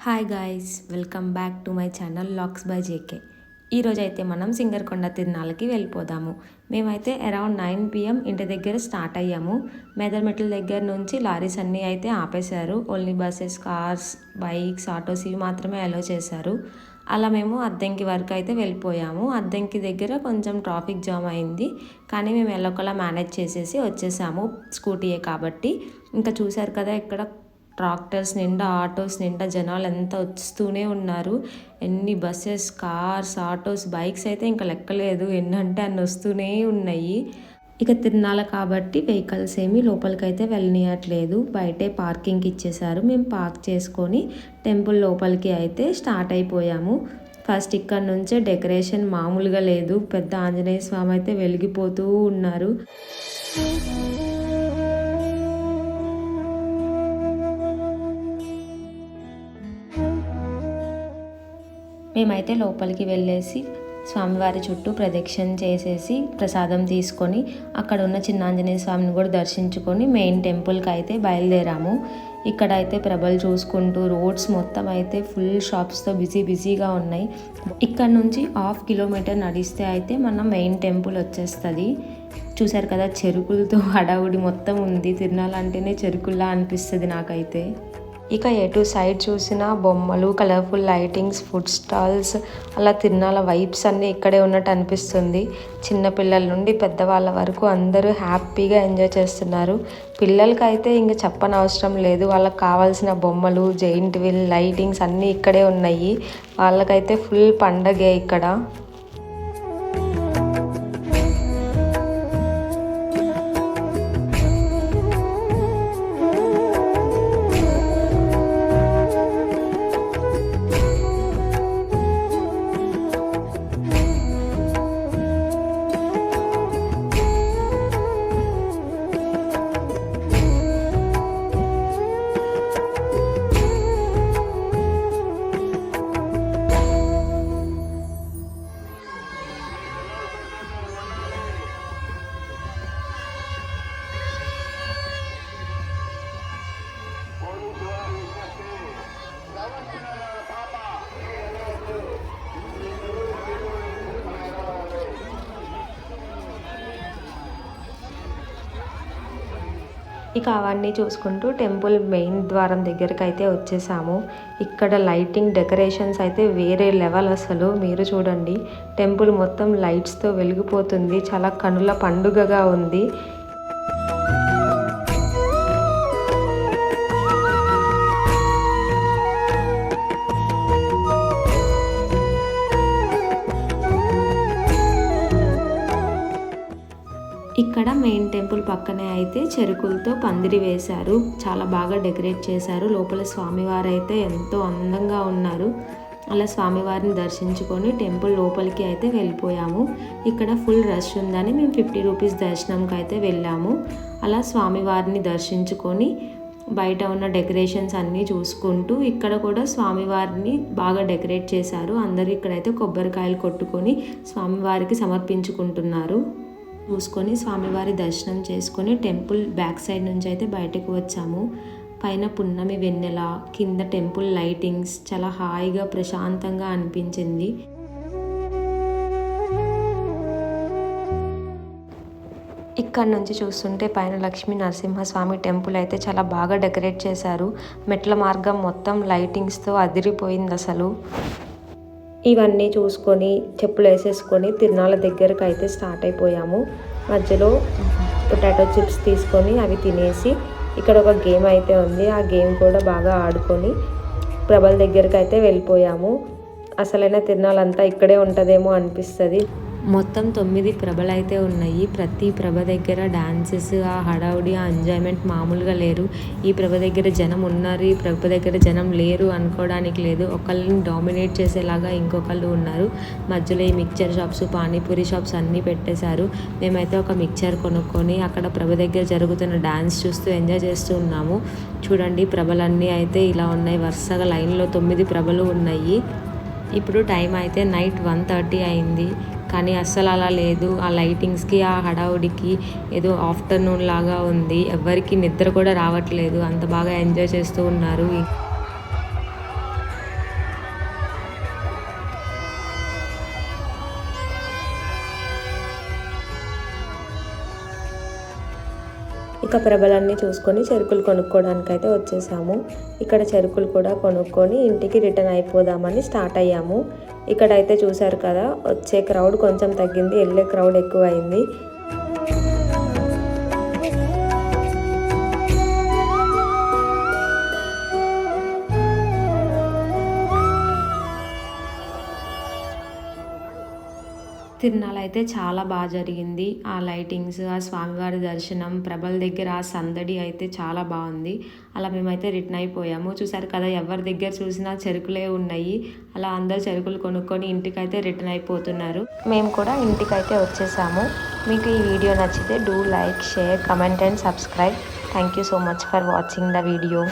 Hi guys, welcome back to my channel lakhs by JK. ఈరోజు అయితే మనం సింగరకొండ తిరునాళ్ళకి వెళ్ళిపోదాము. మేమైతే అరౌండ్ 9 PM ఇంటి దగ్గర స్టార్ట్ అయ్యాము. మెదర్మెట్ల దగ్గర నుంచి లారీస్ అన్నీ అయితే ఆపేశారు. Only buses, cars, bikes, autos ఇవి మాత్రమే అలో చేశారు. అలా మేము అద్దంకి వరకు అయితే వెళ్ళిపోయాము. అద్దంకి దగ్గర కొంచెం ట్రాఫిక్ జామ్ అయింది, కానీ మేము ఎల్లొకలా మేనేజ్ చేసేసి వచ్చేసాము. స్కూటీయే కాబట్టి. ఇంకా చూశారు కదా, ఇక్కడ ట్రాక్టర్స్ నిండా, ఆటోస్ నిండా జనాలు ఎంత వస్తూనే ఉన్నారు. ఎన్ని బస్సెస్, కార్స్, ఆటోస్, బైక్స్ అయితే ఇంకా లెక్కలేదు, ఎన్నంటే అన్ని వస్తూనే ఉన్నాయి. ఇక తిరునాళ్ళ కాబట్టి వెహికల్స్ ఏమీ లోపలికైతే వెళ్ళనియట్లేదు, బయటే పార్కింగ్కి ఇచ్చేసారు. మేము పార్క్ చేసుకొని టెంపుల్ లోపలికి అయితే స్టార్ట్ అయిపోయాము. ఫస్ట్ ఇక్కడ నుంచే డెకరేషన్ మామూలుగా లేదు. పెద్ద ఆంజనేయ స్వామి అయితే వెలిగిపోతూ ఉన్నారు. మేమైతే లోపలికి వెళ్ళేసి స్వామివారి చుట్టూ ప్రదక్షిణ చేసేసి ప్రసాదం తీసుకొని అక్కడ ఉన్న చిన్న ఆంజనేయ స్వామిని కూడా దర్శించుకొని మెయిన్ టెంపుల్కి అయితే బయలుదేరాము. ఇక్కడైతే ప్రభలు చూసుకుంటూ రోడ్స్ మొత్తం అయితే ఫుల్ షాప్స్తో బిజీగా ఉన్నాయి. ఇక్కడ నుంచి 1/2 కిలోమీటర్ నడిస్తే అయితే మన మెయిన్ టెంపుల్ వచ్చేస్తుంది. చూసారు కదా, చెరుకులతో హడావుడి మొత్తం ఉంది. తిరునాళ్ళ అంటేనే చెరుకుల్లా అనిపిస్తుంది నాకైతే. ఇక ఎటు సైడ్ చూసిన బొమ్మలు, కలర్ఫుల్ లైటింగ్స్, ఫుడ్ స్టాల్స్, అలా తిరునాళ్ళ వైబ్స్ అన్నీ ఇక్కడే ఉన్నట్టు అనిపిస్తుంది. చిన్నపిల్లల నుండి పెద్దవాళ్ళ వరకు అందరూ హ్యాపీగా ఎంజాయ్ చేస్తున్నారు. పిల్లలకైతే ఇంక చెప్పనవసరం లేదు, వాళ్ళకి కావాల్సిన బొమ్మలు, జైంట్ వీల్, లైటింగ్స్ అన్నీ ఇక్కడే ఉన్నాయి. వాళ్ళకైతే ఫుల్ పండగే ఇక్కడ. ఇక అవన్నీ చూసుకుంటూ టెంపుల్ మెయిన్ ద్వారం దగ్గరికి అయితే వచ్చేసాము. ఇక్కడ లైటింగ్, డెకరేషన్స్ అయితే వేరే లెవెల్. అసలు మీరు చూడండి, టెంపుల్ మొత్తం లైట్స్తో వెలిగిపోతుంది. చాలా కనుల పండుగగా ఉంది. ఇక్కడ మెయిన్ టెంపుల్ పక్కనే అయితే చెరుకులతో పందిరి వేశారు. చాలా బాగా డెకరేట్ చేశారు. లోపల స్వామివారు అయితే ఎంతో అందంగా ఉన్నారు. అలా స్వామివారిని దర్శించుకొని టెంపుల్ లోపలికి అయితే వెళ్ళిపోయాము. ఇక్కడ ఫుల్ రష్ ఉందని మేము 50 రూపీస్ దర్శనంకి అయితే వెళ్ళాము. అలా స్వామివారిని దర్శించుకొని బయట ఉన్న డెకరేషన్స్ అన్నీ చూసుకుంటూ ఇక్కడ కూడా స్వామివారిని బాగా డెకరేట్ చేశారు. అందరూ ఇక్కడైతే కొబ్బరికాయలు కొట్టుకొని స్వామివారికి సమర్పించుకుంటున్నారు. చూసుకొని స్వామివారి దర్శనం చేసుకొని టెంపుల్ బ్యాక్ సైడ్ నుంచి అయితే బయటకు వచ్చాము. పైన పున్నమి వెన్నెల, కింద టెంపుల్ లైటింగ్స్ చాలా హాయిగా ప్రశాంతంగా అనిపించింది. ఇక్కడ నుంచి చూస్తుంటే పైన లక్ష్మీ నరసింహస్వామి టెంపుల్ అయితే చాలా బాగా డెకరేట్ చేశారు. మెట్ల మార్గం మొత్తం లైటింగ్స్తో అదిరిపోయింది అసలు. ఇవన్నీ చూసుకొని చెప్పులు వేసేసుకొని తిరునాళ్ళ దగ్గరకు అయితే స్టార్ట్ అయిపోయాము. మధ్యలో పొటాటో చిప్స్ తీసుకొని అవి తినేసి ఇక్కడ ఒక గేమ్ అయితే ఉంది, ఆ గేమ్ కూడా బాగా ఆడుకొని ప్రభల దగ్గరకు అయితే వెళ్ళిపోయాము. అసలైన తిరునాళ్ళంతా ఇక్కడే ఉంటుందేమో అనిపిస్తుంది. మొత్తం 9 ప్రభలు అయితే ఉన్నాయి. ప్రతి ప్రభ దగ్గర డాన్సెస్, ఆ హడావుడి, ఆ ఎంజాయ్మెంట్ మామూలుగా లేరు. ఈ ప్రభ దగ్గర జనం ఉన్నారు, ఈ ప్రభ దగ్గర జనం లేరు అనుకోవడానికి లేదు. ఒకళ్ళని డామినేట్ చేసేలాగా ఇంకొకళ్ళు ఉన్నారు. మధ్యలో ఈ మిక్చర్ షాప్స్, పానీపూరి షాప్స్ అన్నీ పెట్టేశారు. మేమైతే ఒక మిక్చర్ కొనుక్కొని అక్కడ ప్రభ దగ్గర జరుగుతున్న డాన్స్ చూస్తూ ఎంజాయ్ చేస్తూ ఉన్నాము. చూడండి, ప్రభలన్నీ అయితే ఇలా ఉన్నాయి. వరుసగా లైన్లో 9 ప్రభలు ఉన్నాయి. ఇప్పుడు టైం అయితే నైట్ 1:30 అయింది, కానీ అస్సలు అలా లేదు. ఆ లైటింగ్స్కి, ఆ హడావుడికి ఏదో ఆఫ్టర్నూన్ లాగా ఉంది. ఎవరికి నిద్ర కూడా రావట్లేదు, అంత బాగా ఎంజాయ్ చేస్తూ ఉన్నారు. ఇక ప్రభలన్నీ చూసుకొని చెరుకులు కొనుక్కోవడానికి అయితే వచ్చేసాము. ఇక్కడ చెరుకులు కూడా కొనుక్కొని ఇంటికి రిటర్న్ అయిపోదామని స్టార్ట్ అయ్యాము. ఇక్కడైతే చూసారు కదా, వచ్చే క్రౌడ్ కొంచెం తగ్గింది, వెళ్ళే క్రౌడ్ ఎక్కువ అయింది. తిరునాళ్ళ అయితే చాలా బాగా జరిగింది. ఆ లైటింగ్స్, ఆ స్వామివారి దర్శనం, ప్రభల దగ్గర ఆ సందడి అయితే చాలా బాగుంది. అలా మేమైతే రిటర్న్ అయిపోయాము. చూసారు కదా, ఎవరి దగ్గర చూసినా చెరుకులే ఉన్నాయి. అలా అందరు చెరుకులు కొనుక్కొని ఇంటికైతే రిటర్న్ అయిపోతున్నారు. మేము కూడా ఇంటికైతే వచ్చేసాము. మీకు ఈ వీడియో నచ్చితే do like, share, comment and subscribe. Thank you so much for watching the video.